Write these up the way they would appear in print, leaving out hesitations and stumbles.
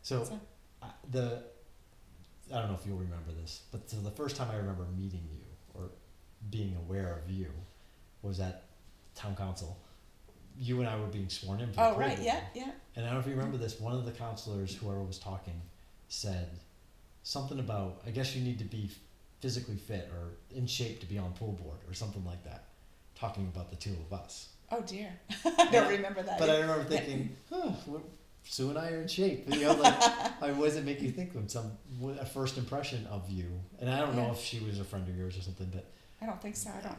So I don't know if you'll remember this, but so the first time I remember meeting you or being aware of you was at town council. You and I were being sworn in for the Oh, pool right, board. yeah. And I don't know if you remember this, one of the counselors, whoever was talking, said something about, I guess you need to be physically fit or in shape to be on pool board or something like that, talking about the two of us. Oh dear, I don't remember that. But I remember thinking, Sue and I are in shape. You know, like, what does it make you think of a first impression of you? And I don't know if she was a friend of yours or something, but I don't think so. I don't.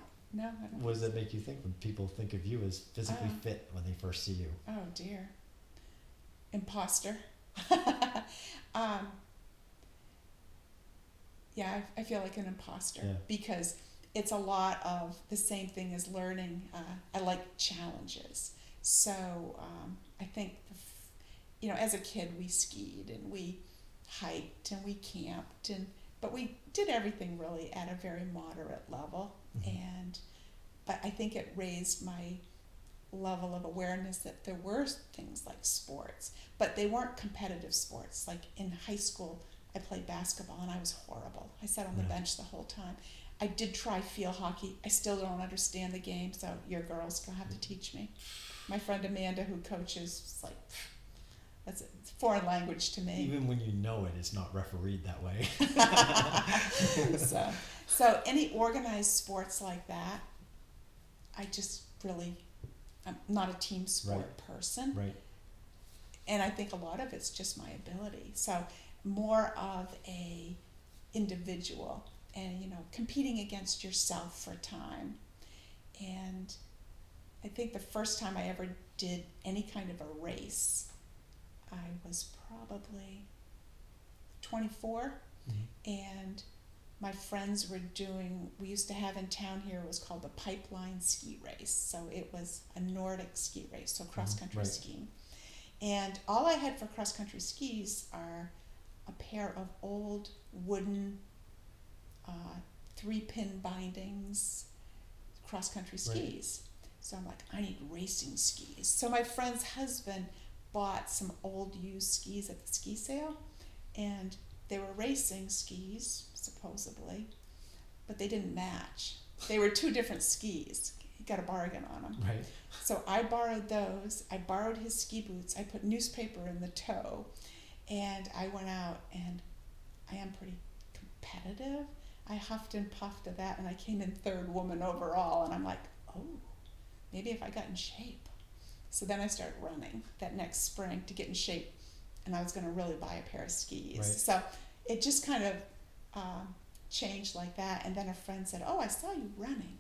What does that make you think when people think of you as physically fit when they first see you? Oh dear. Imposter. Yeah, I feel like an imposter because it's a lot of the same thing as learning. I like challenges. So I think, as a kid we skied and we hiked and we camped but we did everything really at a very moderate level. Mm-hmm. But I think it raised my level of awareness that there were things like sports, but they weren't competitive sports. Like in high school, I played basketball and I was horrible. I sat on the bench the whole time. I did try field hockey. I still don't understand the game, so your girls gonna have to teach me. My friend Amanda, who coaches, is like, it's foreign language to me. Even when you know it, it's not refereed that way. So any organized sports like that, I just really, I'm not a team sport person. Right. And I think a lot of it's just my ability. So more of a individual and, competing against yourself for time. And I think the first time I ever did any kind of a race, I was probably 24, and my friends were we used to have in town here, it was called the Pipeline Ski Race. So it was a Nordic ski race, so cross-country skiing. And all I had for cross-country skis are a pair of old wooden 3-pin bindings cross-country skis. So I'm like, I need racing skis. So my friend's husband bought some old used skis at the ski sale, and they were racing skis, supposedly, but they didn't match. They were two different skis. He got a bargain on them. Right. So I borrowed those. I borrowed his ski boots. I put newspaper in the toe, and I went out, and I am pretty competitive. I huffed and puffed at that, and I came in third woman overall, and I'm like, oh, maybe if I got in shape. So then I started running that next spring to get in shape, and I was going to really buy a pair of skis. Right. So it just kind of changed like that. And then a friend said, oh, I saw you running.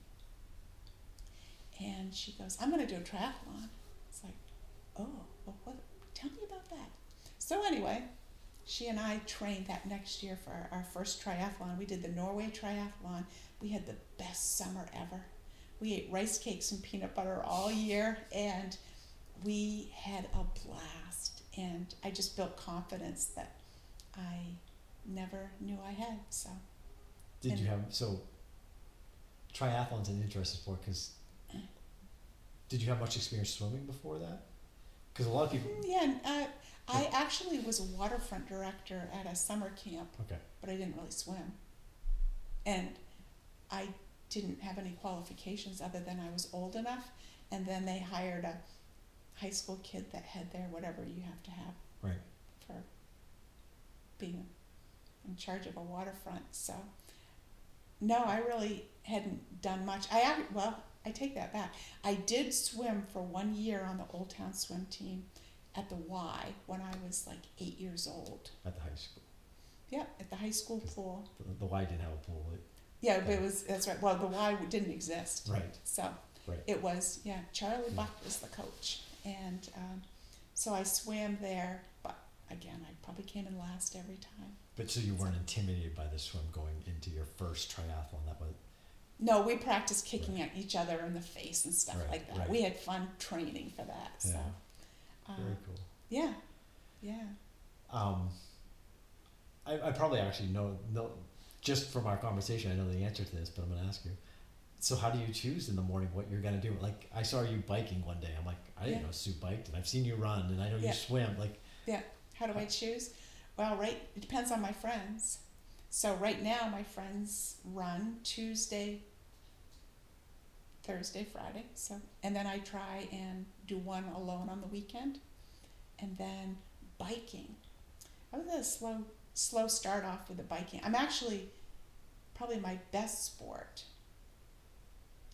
And she goes, I'm going to do a triathlon. It's like, oh, well, tell me about that. So anyway, she and I trained that next year for our first triathlon. We did the Norway triathlon. We had the best summer ever. We ate rice cakes and peanut butter all year, and we had a blast. And I just built confidence that I never knew I had. So triathlon's an interesting sport because did you have much experience swimming before that? Because a lot of people... I actually was a waterfront director at a summer camp, but I didn't really swim. And I didn't have any qualifications other than I was old enough, and then they hired a high school kid that had their whatever you have to have for being in charge of a waterfront. So no, I really hadn't done much. I take that back. I did swim for 1 year on the Old Town swim team at the Y when I was like 8 years old. At the high school? Yeah, at the high school pool. The Y didn't have a pool. But that's right. Well, the Y didn't exist. Right. So it was, Charlie Buck was the coach. And so I swam there, but again, I probably came in last every time. But so you weren't intimidated by the swim going into your first triathlon? No, we practiced kicking at each other in the face and stuff like that. Right. We had fun training for that. Yeah. So, very cool. Yeah. I probably actually know, just from our conversation, I know the answer to this, but I'm going to ask you. So how do you choose in the morning what you're going to do? Like, I saw you biking one day. I'm like, I didn't know Sue biked, and I've seen you run, and I know you swim. Like, How do I choose? Well, it depends on my friends. So right now my friends run Tuesday, Thursday, Friday. So, and then I try and do one alone on the weekend. And then biking. I was a slow start off with the biking. I'm actually probably my best sport.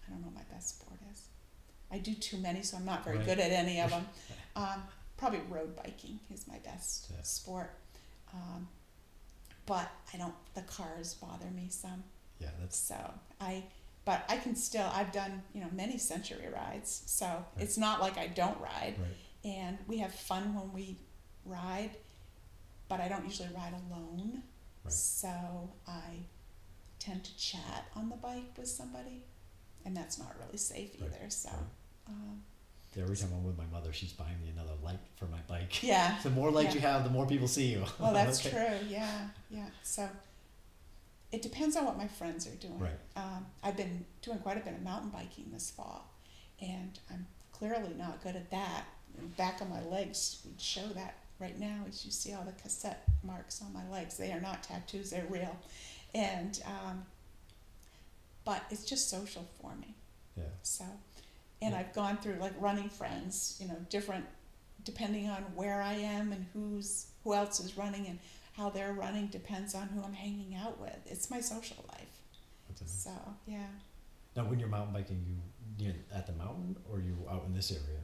I don't know what my best sport is. I do too many, so I'm not very Right. good at any of them. Probably road biking is my best Yeah. sport. But the cars bother me some. Yeah, that's But I can still, I've done, many century rides, so right. it's not like I don't ride. Right. And we have fun when we ride, but I don't usually ride alone. Right. So I tend to chat on the bike with somebody, and that's not really safe Right. either. So, Right. Every time I'm with my mother, she's buying me another light for my bike. yeah. The more lights Yeah. you have, the more people see you. Well, that's Okay. true. Yeah, yeah. So it depends on what my friends are doing. Right. I've been doing quite a bit of mountain biking this fall, and I'm clearly not good at that. The back of my legs would show that right now, as you see all the cassette marks on my legs. They are not tattoos; they're real. And but it's just social for me. Yeah. So, and Yeah. I've gone through like running friends, different depending on where I am and who else is running and how they're running depends on who I'm hanging out with. It's my social life. That's nice. So, yeah. Now, when you're mountain biking, you at the mountain or you out in this area?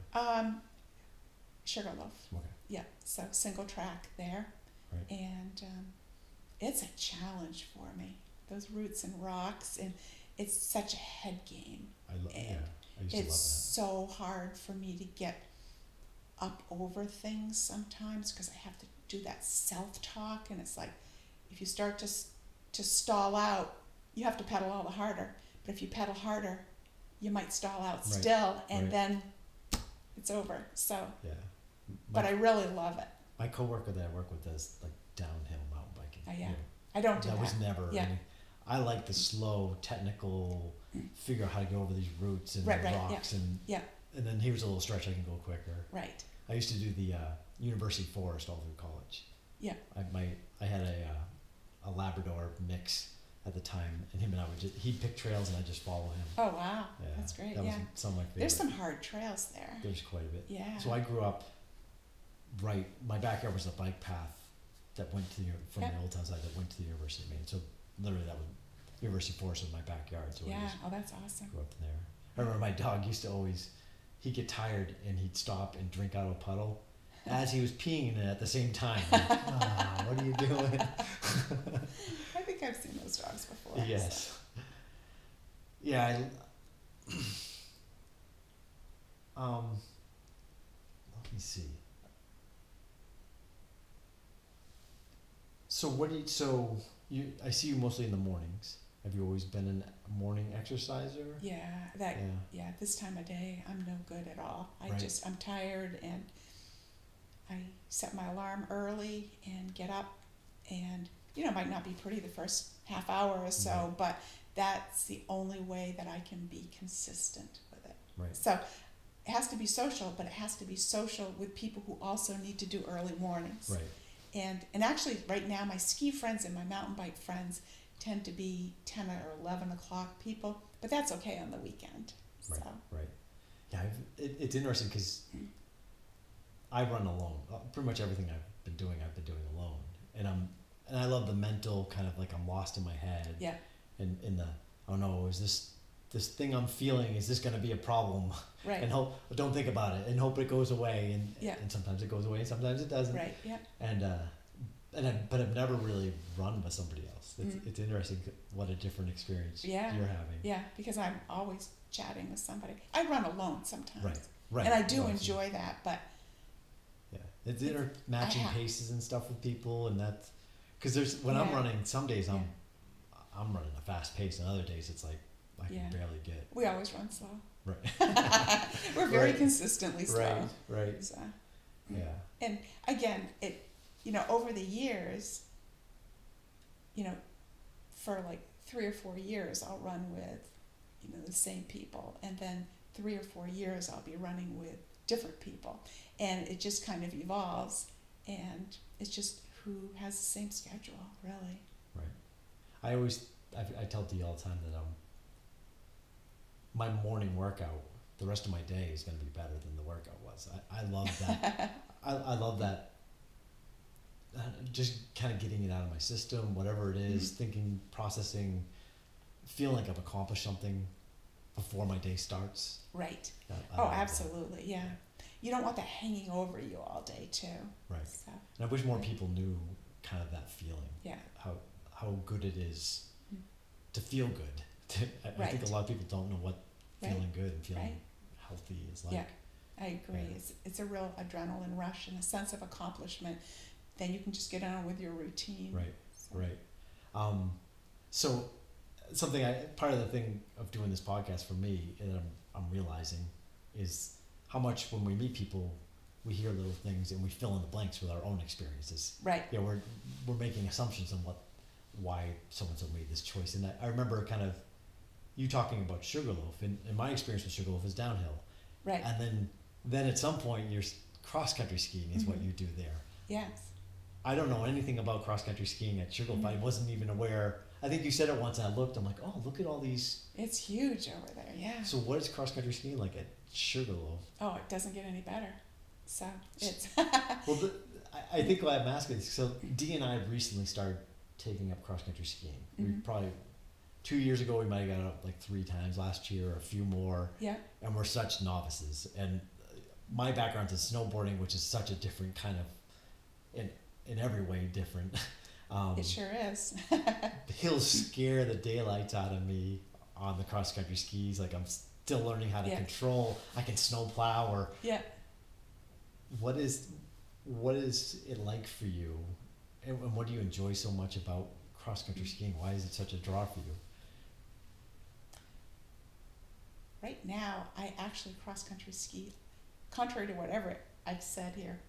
Sugarloaf. Okay. Yeah. So single track there. Right. And it's a challenge for me. Those roots and rocks, and it's such a head game. I used to It's love that. so hard for me to get up over things sometimes because I have to do that self-talk, and it's like if you start to stall out, you have to pedal all the harder. But if you pedal harder, you might stall out Right. still, and Right. then it's over. So, Yeah. but I really love it. My coworker that I work with does like downhill mountain biking. Oh, yeah. You know, I don't do that that. was never. Yeah. I like the slow, technical, figure out how to go over these routes and Right, the right, yeah. rocks and Yeah. and then here's a little stretch I can go quicker. Right. I used to do the University Forest all through college. Yeah. I had a Labrador mix at the time, and him and I he'd pick trails and I just follow him. Oh, wow. Yeah, That's great. That Yeah. was some of my favorite. There's some hard trails there. There's quite a bit. Yeah. So I grew up my backyard was a bike path that went to from Yeah. the Old Town side that went to the University of Maine. So literally that was University Forest was my backyard. So I Yeah. just Oh, that's awesome. grew up there. I remember my dog used to he'd get tired and he'd stop and drink out of a puddle as he was peeing in it at the same time. Like, what are you doing? I think I've seen those dogs before. Yes. So. Yeah. Let me see. So I see you mostly in the mornings. Have you always been a morning exerciser? Yeah. This time of day, I'm no good at all. Right. I'm tired, and I set my alarm early and get up, and it might not be pretty the first half hour or so, Right. but that's the only way that I can be consistent with it. Right. So it has to be social, but it has to be social with people who also need to do early mornings. Right. And actually right now my ski friends and my mountain bike friends tend to be 10 or 11 o'clock people, but that's okay on the weekend. Right. So, Right. Yeah. It's interesting because I run alone. Pretty much everything I've been doing alone, and I love the mental kind of like I'm lost in my head. yeah, And in the oh no, is this thing I'm feeling, is this going to be a problem? right, And don't think about it and hope it goes away. Yeah. And sometimes it goes away and sometimes it doesn't. right, yeah, But I've never really run with somebody else. It's interesting what a different experience Yeah. you're having. yeah, because I'm always chatting with somebody. I run alone sometimes. Right. Right. And I do No, enjoy that, but Yeah. It's matching have- paces and stuff with people, and that's because when I'm Yeah. running, some days Yeah. I'm running a fast pace, and other days it's like I can Yeah. barely get we always run slow. right. We're very Right. consistently slow. Right. So, Yeah. and again, over the years, for like 3 or 4 years, I'll run with, the same people. And then 3 or 4 years, I'll be running with different people. And it just kind of evolves. And It's just who has the same schedule, really. Right. I tell Dee all the time that my morning workout, the rest of my day is going to be better than the workout was. I love that. I love that. Just kind of getting it out of my system, whatever it is, thinking, processing, feeling like I've accomplished something before my day starts. Right. I Oh, love that. absolutely, yeah. You don't want that hanging over you all day, too. Right. So, And I wish more people knew kind of that feeling. yeah. How good it is Mm. to feel good. I think Right. a lot of people don't know what feeling Right. good and feeling Right. healthy is like. Yeah. I agree. Yeah. It's a real adrenaline rush and a sense of accomplishment. Then you can just get on with your routine. Right. So, Right. So part of the thing of doing this podcast for me, and I'm realizing, is how much when we meet people, we hear little things and we fill in the blanks with our own experiences. Right. Yeah, we're making assumptions on why so and so made this choice. And I remember kind of you talking about Sugarloaf, and my experience with Sugarloaf is downhill. Right. And then at some point, your cross country skiing is what you do there. Yes. I don't know anything about cross country skiing at Sugarloaf. I wasn't even aware. I think you said it once, and I looked. I'm like, oh, look at all these. It's huge over there. Yeah. So what is cross country skiing like at Sugarloaf? Oh, it doesn't get any better. So it's Well, I think why I'm asking is so Dee and I recently started taking up cross country skiing. We probably 2 years ago we might have got up like 3 times. Last year, a few more. yeah. And we're such novices. And my background's in snowboarding, which is such a different kind of, in every way different. It sure is. The hills scare the daylights out of me on the cross country skis. Like I'm still learning how to control. I can snow plow or. Yeah. What is it like for you, and what do you enjoy so much about cross country skiing? Why is it such a draw for you? Right now, I actually cross country ski. Contrary to whatever I've said here,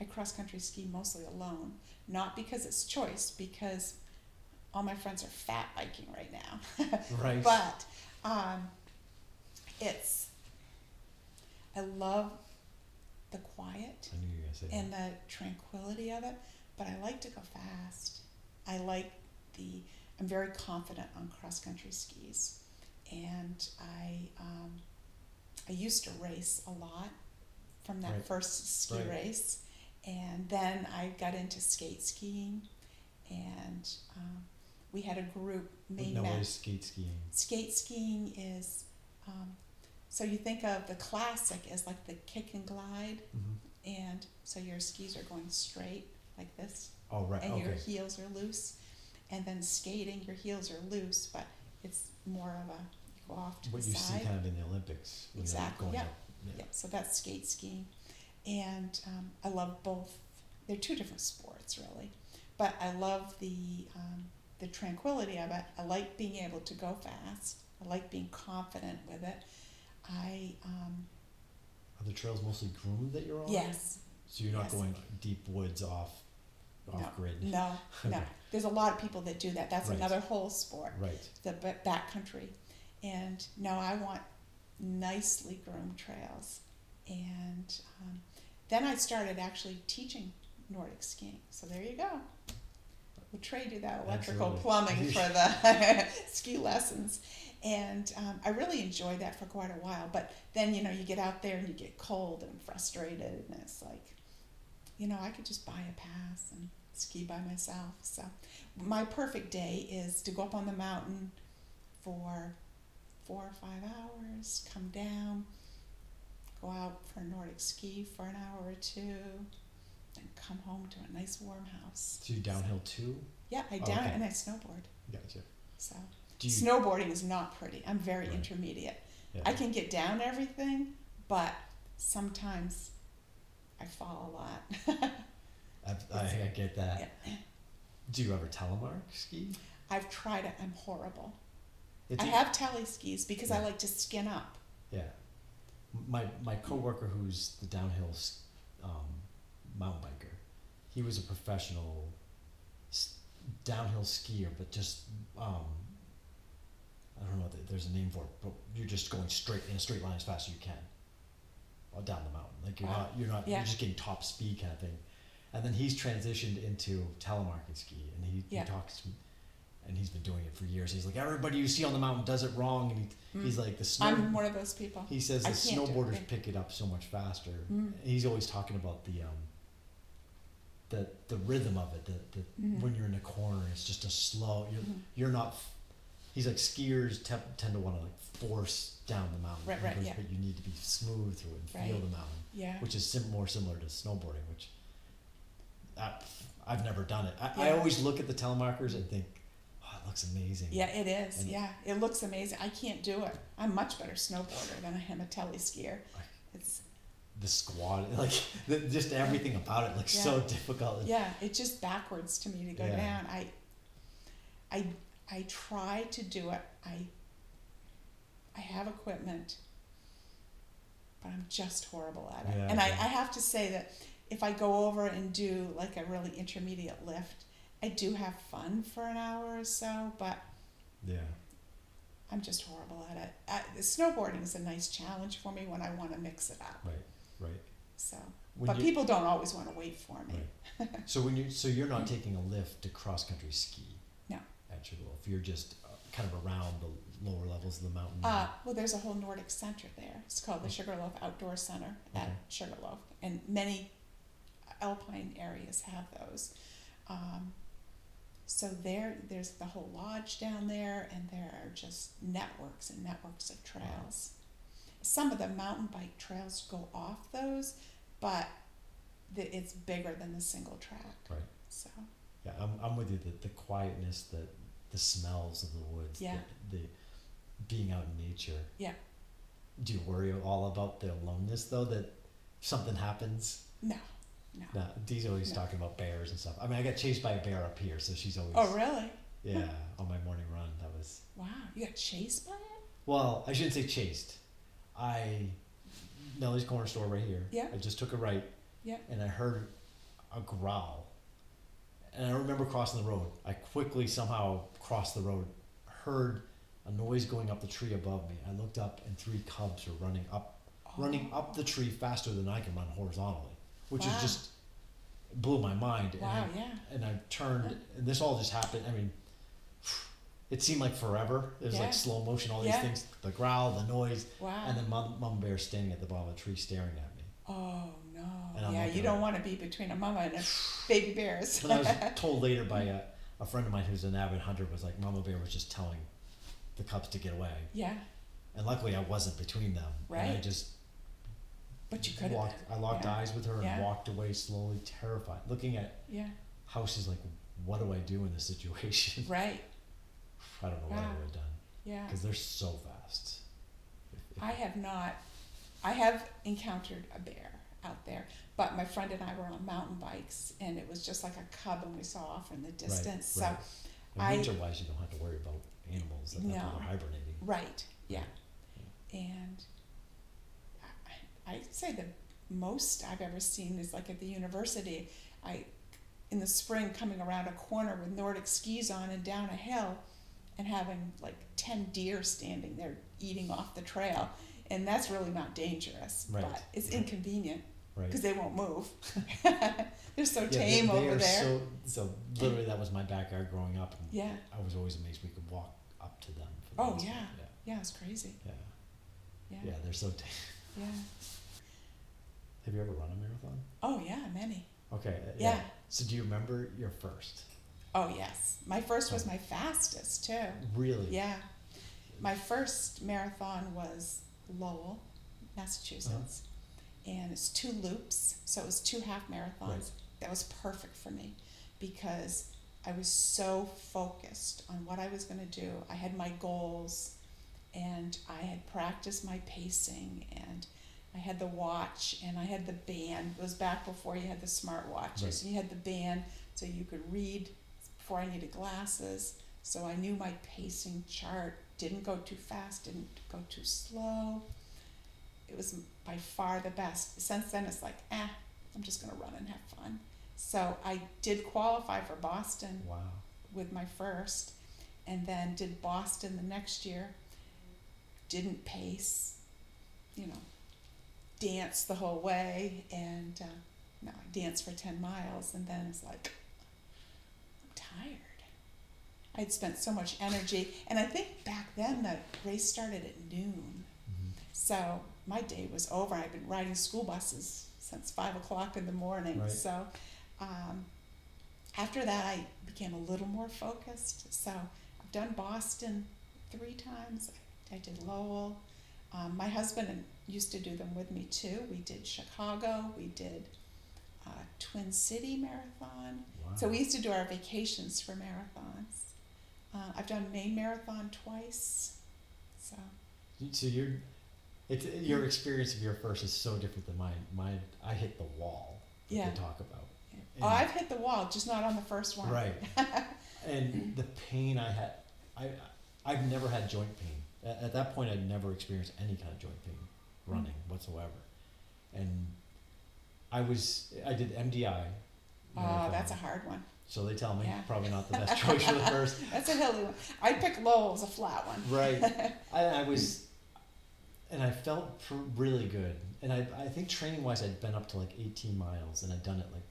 I cross country ski mostly alone. Not because it's choice, because all my friends are fat biking right now. Right. But I love the quiet I knew you were gonna say and the tranquility of it, but I like to go fast. I'm very confident on cross country skis, and I used to race a lot from that Right. first ski Right. race, and then I got into skate skiing, and we had a group that. made No, what is skate skiing? skate skiing is so you think of the classic as like the kick and glide, and so your skis are going straight like this, Oh, right. and your Okay. heels are loose, and then skating your heels are loose, but it's more of a you go off to What the you side. see kind of in the Olympics. when they're Exactly, going yeah. up. Yeah, so that's skate skiing, and I love both. They're two different sports, really, but I love the tranquility of it. I like being able to go fast. I like being confident with it. Are the trails mostly groomed that you're on? Yes. So you're not Yes. going deep woods off grid. No. Okay. There's a lot of people that do that. That's Right. another whole sport, Right. the backcountry. And no, I want nicely groomed trails. And then I started actually teaching Nordic skiing. So there you go. We'll trade you that electrical Absolutely. plumbing for the ski lessons. And I really enjoyed that for quite a while. But then, you get out there and you get cold and frustrated. And it's like, I could just buy a pass and ski by myself. So my perfect day is to go up on the mountain for 4 or 5 hours, come down, go out for a Nordic ski for an hour or two, and come home to a nice warm house. So you downhill too? Yeah, I Oh, down okay. and I snowboard. Gotcha. So Do you? snowboarding is not pretty. I'm very Right. intermediate. Yeah. I can get down everything, but sometimes I fall a lot. I get that. Yeah. Do you ever telemark ski? I've tried it. I'm horrible. It's I have tele skis because I like to skin up. Yeah. My coworker who's the downhill mountain biker, he was a professional downhill skier, but just I don't know. There's a name for it, but you're just going straight in a straight line as fast as you can, down the mountain. Like you're not Yeah. you're just getting top speed kind of thing. And then he's transitioned into telemarket ski, and he Yeah. talks, and he's been doing it for years. He's like, everybody you see on the mountain does it wrong, and he's like, I'm one of those people. he says I the can't do it. snowboarders pick it up so much faster. Mm. He's always talking about the rhythm of it, Mhm. when you're in a corner, it's just a slow, Mhm. you're not, he's like, skiers tend to want to like force down the mountain. Right, He goes, yeah. But you need to be smooth through it and feel Right. the mountain, Yeah. which is more similar to snowboarding, which I've never done it. I Yeah. always look at the telemarkers and think, oh, it looks amazing. Yeah, it is. And- Yeah, it looks amazing. I can't do it. I'm much better snowboarder than I am a tele skier. It's The squat, like just everything about it looks so difficult. yeah, it's just backwards to me to go Yeah. down. I try to do it. I have equipment, but I'm just horrible at it. Yeah, And I yeah. have to say that if I go over and do like a really intermediate lift, I do have fun for an hour or so, but Yeah. I'm just horrible at it. Snowboarding is a nice challenge for me when I want to mix it up. Right. So, When but you- people don't always want to wait for me. Right. So you're not taking a lift to cross country ski. No. At Sugarloaf, you're just kind of around the lower levels of the mountain. Well, there's a whole Nordic Center there. It's called the Sugarloaf Outdoor Center at Okay. Sugarloaf, and many alpine areas have those. So there's the whole lodge down there, and there are just networks and networks of trails. Some of the mountain bike trails go off those, but it's bigger than the single track. Right. So Yeah, I'm with you. The quietness, the smells of the woods, Yeah. the being out in nature. Yeah. Do you worry all about the aloneness though, that if something happens? no. No, Dee's always No. talking about bears and stuff. I mean, I got chased by a bear up here, so she's always. Oh, really? Yeah, on my morning run, that was. Wow. You got chased by it? Well, I shouldn't say chased. Nellie's corner store right here. Yeah. I just took a right. Yeah. And I heard a growl. And I remember crossing the road. I quickly somehow crossed the road, heard a noise going up the tree above me. I looked up, and 3 cubs were running up the tree faster than I can run horizontally, which Wow. is just blew my mind. Wow, yeah. And I turned, and this all just happened. I mean, it seemed like forever. It was Yeah. like slow motion, all these Yeah. things, the growl, the noise, Wow. and then mom bear standing at the bottom of the tree staring at me. Oh no. And I'm Yeah, looking you don't at- want to be between a mama and a baby bears. But I was told later by a friend of mine who's an avid hunter, was like, Mama Bear was just telling the cubs to get away. Yeah, And luckily I wasn't between them. And I Right. just but you could have. I locked eyes with her and Yeah. walked away slowly, terrified, looking at Yeah. houses like, what do I do in this situation? Right. I don't know what I Wow. would have done, Yeah. because they're so fast. I have not. I have encountered a bear out there, but my friend and I were on mountain bikes, and it was just like a cub, and we saw off in the distance. right. So, And winter-wise, you don't have to worry about animals that No. they're hibernating. right. Yeah. And I'd say the most I've ever seen is like at the university. In the spring, coming around a corner with Nordic skis on and down a hill, and having like 10 deer standing there eating off the trail, and that's really not dangerous, Right. but it's Right. inconvenient Right. because they won't move. They're so Yeah, tame they over are there. So literally, that was my backyard growing up, and Yeah. I was always amazed we could walk up to them. For the Oh, most yeah. part. Yeah, it's crazy. Yeah. Yeah. Yeah, they're so tame. Yeah. Have you ever run a marathon? Oh yeah, many. Okay. Yeah. So do you remember your first? Oh yes, my first was my fastest too. Really? Yeah, my first marathon was Lowell, Massachusetts, and it's 2 loops, so it was 2 half marathons. Right. That was perfect for me because I was so focused on what I was going to do. I had my goals, and I had practiced my pacing, and I had the watch, and I had the band. It was back before you had the smart watches. Right. And you had the band so you could read before I needed glasses. So I knew my pacing chart. Didn't go too fast, didn't go too slow. It was by far the best. Since then, it's like, I'm just going to run and have fun. So I did qualify for Boston Wow. with my first, and then did Boston the next year. Didn't pace, dance the whole way, and no, I danced for 10 miles, and then it's like, I'm tired. I'd spent so much energy, and I think back then the race started at noon. Mhm. So my day was over. I'd been riding school buses since 5 o'clock in the morning. Right. So after that, I became a little more focused. So I've done Boston 3 times. I did Lowell. My husband used to do them with me too. We did Chicago. We did Twin City Marathon. Wow. So we used to do our vacations for marathons. I've done Maine Marathon twice. So So your experience of your first is so different than mine. Mine, I hit the wall that Yeah. they talk about. oh, I've hit the wall, just not on the first one. Right. And the pain I had, I've never had joint pain. At that point, I'd never experienced any kind of joint pain running whatsoever. And I did MDI. Oh, marathon. that's a hard one. So they tell me Yeah. probably not the best choice for the first. That's a hilly one. I'd pick Lowell as a flat one. Right. And I felt really good. And I think training wise, I'd been up to like 18 miles, and I'd done it like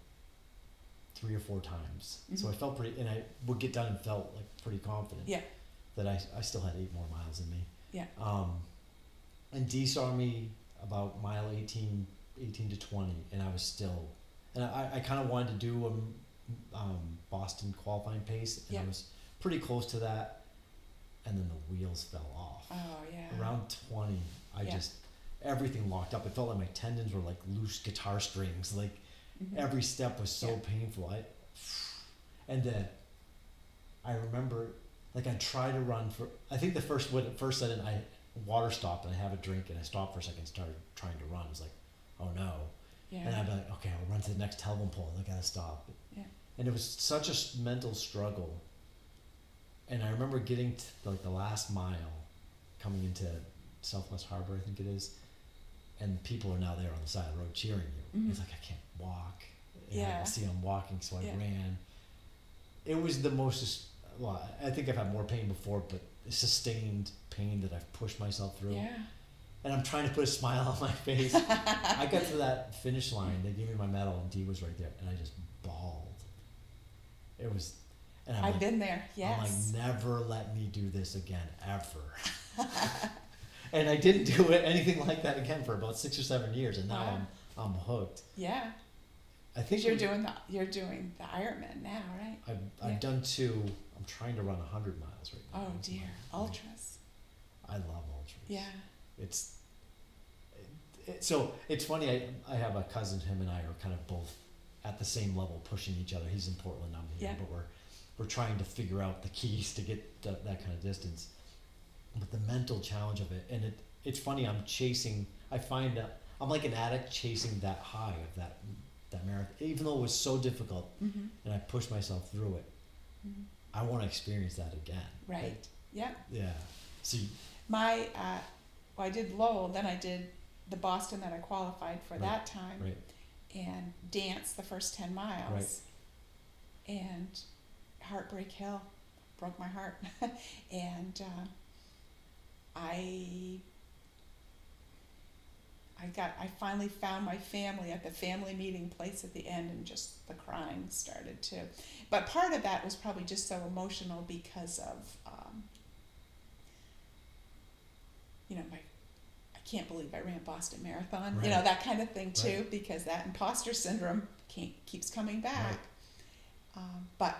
3 or 4 times. So I Mhm. felt pretty, and I would get done and felt like pretty confident. Yeah. That I still had 8 more miles in me. Yeah. And D saw me about mile 18 to 20, and I was still, and I kind of wanted to do a Boston qualifying pace, and Yeah. I was pretty close to that, and then the wheels fell off. Oh, yeah. Around 20, Yeah. everything locked up. It felt like my tendons were like loose guitar strings. Like Mhm. every step was so Yeah. painful. And then I remember, like I tried to run for, I think the first sudden I water stopped and I have a drink and I stopped for a second and started trying to run. I was like, oh no. Yeah. And I'd be like, okay, I'll run to the next telephone pole and I gotta stop. Yeah. And it was such a mental struggle. And I remember getting to like the last mile, coming into Southwest Harbor, I think it is, and people are now there on the side of the road cheering you. Mhm. It's like I can't walk. And I Yeah. can see I'm walking, so I Yeah. ran. It was the most, well, I think I've had more pain before, but sustained pain that I've pushed myself through. Yeah. And I'm trying to put a smile on my face. I got to that finish line. They gave me my medal, and Dee was right there, and I just bawled. It was, and I'm I've like, been there. Yes. I'm like, never let me do this again, ever. And I didn't do anything like that again for about 6 or 7 years, and now Wow. I'm hooked. Yeah. I think You're doing the Ironman now, right? I've Yeah. done 2. I'm trying to run 100 miles right now. Oh That's dear. my- Ultras. I love ultras. Yeah. So it's funny. I have a cousin. Him and I are kind of both at the same level, pushing each other. He's in Portland, I'm here, Yeah. but we're trying to figure out the keys to get that kind of distance. But the mental challenge of it, and it's funny. I find that I'm like an addict chasing that high of that marathon, even though it was so difficult, Mhm. and I pushed myself through it. Mhm. I want to experience that again. Right. Yeah. Yeah. See. My I did Lowell, then I did the Boston that I qualified for Right. that time, Right. and danced the first 10 miles. And Heartbreak Hill broke my heart. And I finally found my family at the family meeting place at the end, and just the crying started too. But part of that was probably just so emotional because of I can't believe I ran Boston Marathon, Right. that kind of thing too, Right. because that imposter syndrome keeps coming back. But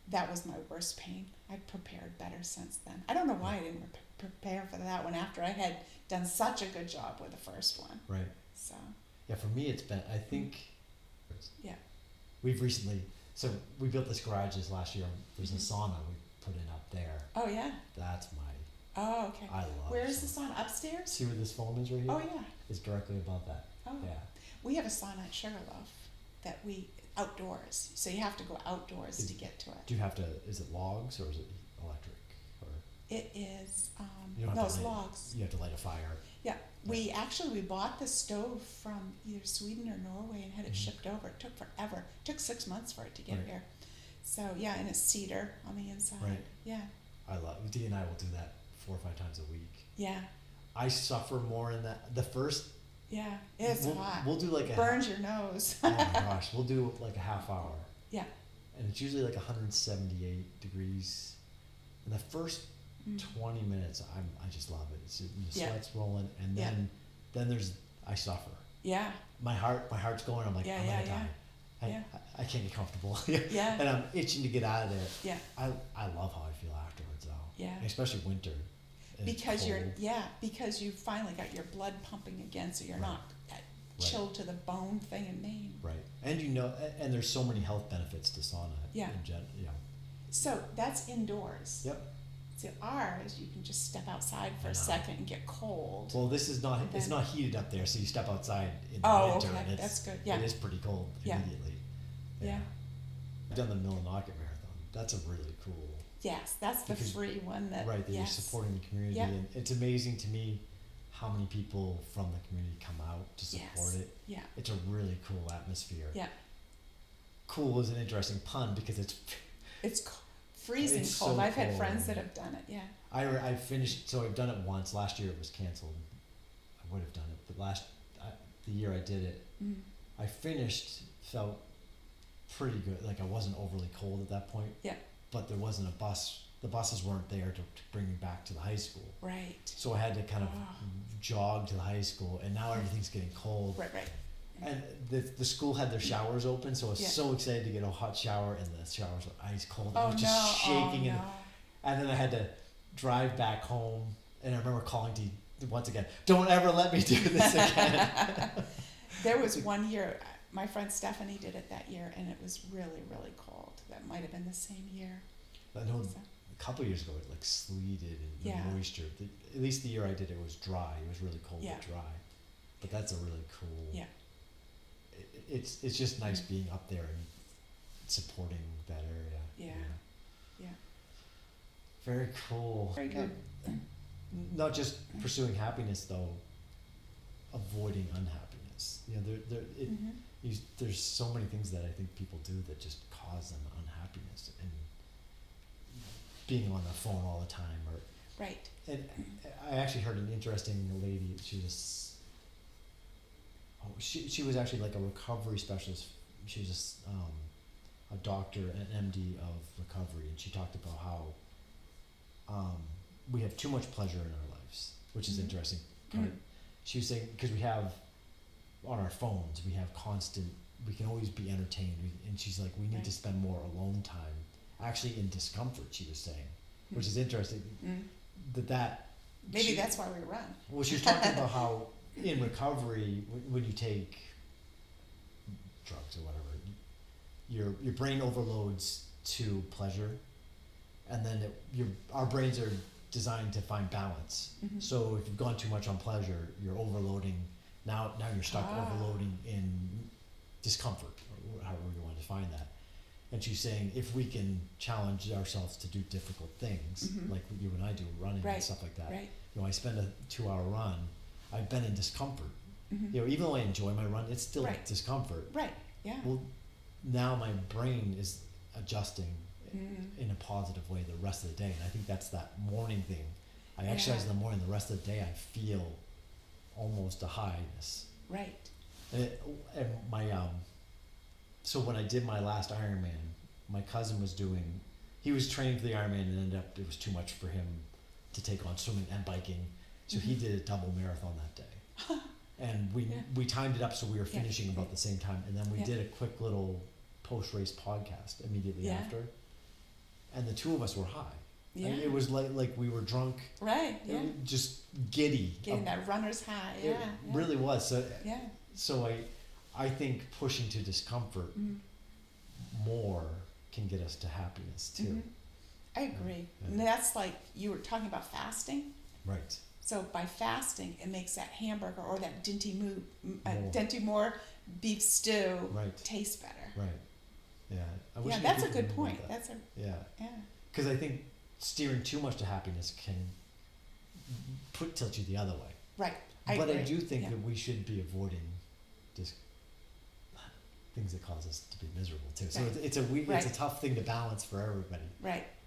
that was my worst pain. I prepared better since then. I don't know why I didn't prepare for that one after I had done such a good job with the first one. Right. So Yeah. For me, it's been. I think. yeah. We've recently. So we built this garage this last year. There's a Mhm. sauna we put in up there. Oh yeah. That's my. Oh okay. I love. Where is sauna. the sauna? Upstairs? See where this foam is right here? Oh yeah. It's directly above that. Oh. Yeah. We have a sauna at Sugarloaf that we outdoors, so you have to go outdoors to get to it. Do you have to? Is it logs or is it electric? Or It is you don't no, have it's to light, logs. You have to light a fire. Yeah, we bought the stove from either Sweden or Norway and had it Mhm. shipped over. It took forever. It took 6 months for it to get Right. here. So yeah, and it's cedar on the inside. Right. Yeah, I love. Dee and I will do that 4 or 5 times a week. yeah, I suffer more in that. The first Yeah, it's hot. We'll do like Burns your nose. oh my gosh, we'll do like a half hour. Yeah. And it's usually like 178 degrees. And the first 20 minutes, I just love it. The Yeah. sweat's rolling, and Yeah. then I suffer. Yeah. My heart's going. I'm like, Yeah, I'm yeah, gonna die. yeah. I can't get comfortable. Yeah. And I'm itching to get out of there. Yeah. I love how I feel afterwards though. Yeah. Especially winter. And it's Because cold. because you finally got your blood pumping again, so you're Right. not that chilled to the bone thing in Maine. Right. And and there's so many health benefits to sauna. Yeah. Yeah. So that's indoors. Yep. So ours, you can just step outside for I a know. second and get cold. Well, this is not. It's Then- not heated up there, so you step outside in the Oh, winter, okay, and it's that's good, yeah. it is pretty cold Yeah. immediately. Yeah. I've done the Millinocket Marathon. That's a really cool. Yes, that's the Because- free one that. Right, that yes. you're supporting the community, Yep. and it's amazing to me how many people from the community come out to support Yes. it. Yeah. It's a really cool atmosphere. Yeah. Cool is an interesting pun because it's. It's freezing It's cold. so I've had cold. friends that have done it. Yeah. I finished, so I've done it once. Last year it was canceled. I would have done it, but the year I did it, Mm. I finished, felt pretty good. Like I wasn't overly cold at that point. Yeah. But there wasn't a bus. The buses weren't there to bring me back to the high school. Right. So I had to kind of Oh. jog to the high school, and now everything's getting cold. Right. Right. And the school had their showers open, so I was Yeah. so excited to get a hot shower, and the showers were ice cold. I Oh was no. just shaking, Oh no. and then I had to drive back home, and I remember calling to once again, "Don't ever let me do this again." There was one year, my friend Stephanie did it that year, and it was really, really cold. That might have been the same year. I know So, a couple of years ago it like sleeted and Yeah. moisture. At least the year I did it was dry. It was really cold Yeah. but dry. But that's a really cool. Yeah. It's just nice being up there and supporting that area. Yeah. Yeah. Very cool. Very good. Not just pursuing happiness though, avoiding unhappiness. You know, Mhm. there's so many things that I think people do that just cause them unhappiness, and being on the phone all the time, or Right. and I actually heard an interesting lady. She was actually like a recovery specialist. She was a doctor, an MD of recovery, and she talked about how we have too much pleasure in our lives, which is Mhm. interesting. Mm. She was saying because we have on our phones, we have constant. We can always be entertained, and she's like, we need to Right. spend more alone time, actually in discomfort. She was saying, which Mm. is interesting. Mm. That Maybe she- that's why we run. well, she was talking about how in recovery, when you take drugs or whatever, your brain overloads to pleasure, and then our brains are designed to find balance. Mhm. So if you've gone too much on pleasure, you're overloading. Now you're stuck overloading in discomfort, or however you want to define that. And she's saying if we can challenge ourselves to do difficult things, Mhm. like you and I do, running Right. and stuff like that. Right. You know, I spend a 2-hour run. I've been in discomfort. Mhm. You know, even though I enjoy my run, it's still Right. discomfort. Right. Yeah. Well, now my brain is adjusting Mm. in a positive way the rest of the day, and I think that's that morning thing. I Yeah. exercise in the morning. The rest of the day, I feel almost a highness. Right. And my so when I did my last Ironman, my cousin was doing. He was training for the Ironman, and ended up it was too much for him to take on swimming and biking, so he Mhm. did a double marathon that day. And Yeah. we timed it up so we were Yeah. finishing about the same time, and then we Yeah. did a quick little post race podcast immediately Yeah. after, and the two of us were high. I Yeah. mean, it was like we were drunk, Right. Yeah. just giddy. Getting that runner's high. It Yeah. Yeah. really was. Yeah. So I think pushing to discomfort Mm. more can get us to happiness too. Mhm. I agree. Yeah. And that's like you were talking about fasting. Right. So by fasting, it makes that hamburger or that More. Dinty Moore beef stew Right. taste better. Right. Yeah. I wish Yeah, more that's a people good knew point. about that. That's a Yeah. yeah. Because I think steering too much to happiness can tilt you the other way. Right. But agree. I do think Yeah. that we should be avoiding just things that cause us to be miserable too. So Right. it's a Right. tough thing to balance for everybody. Right.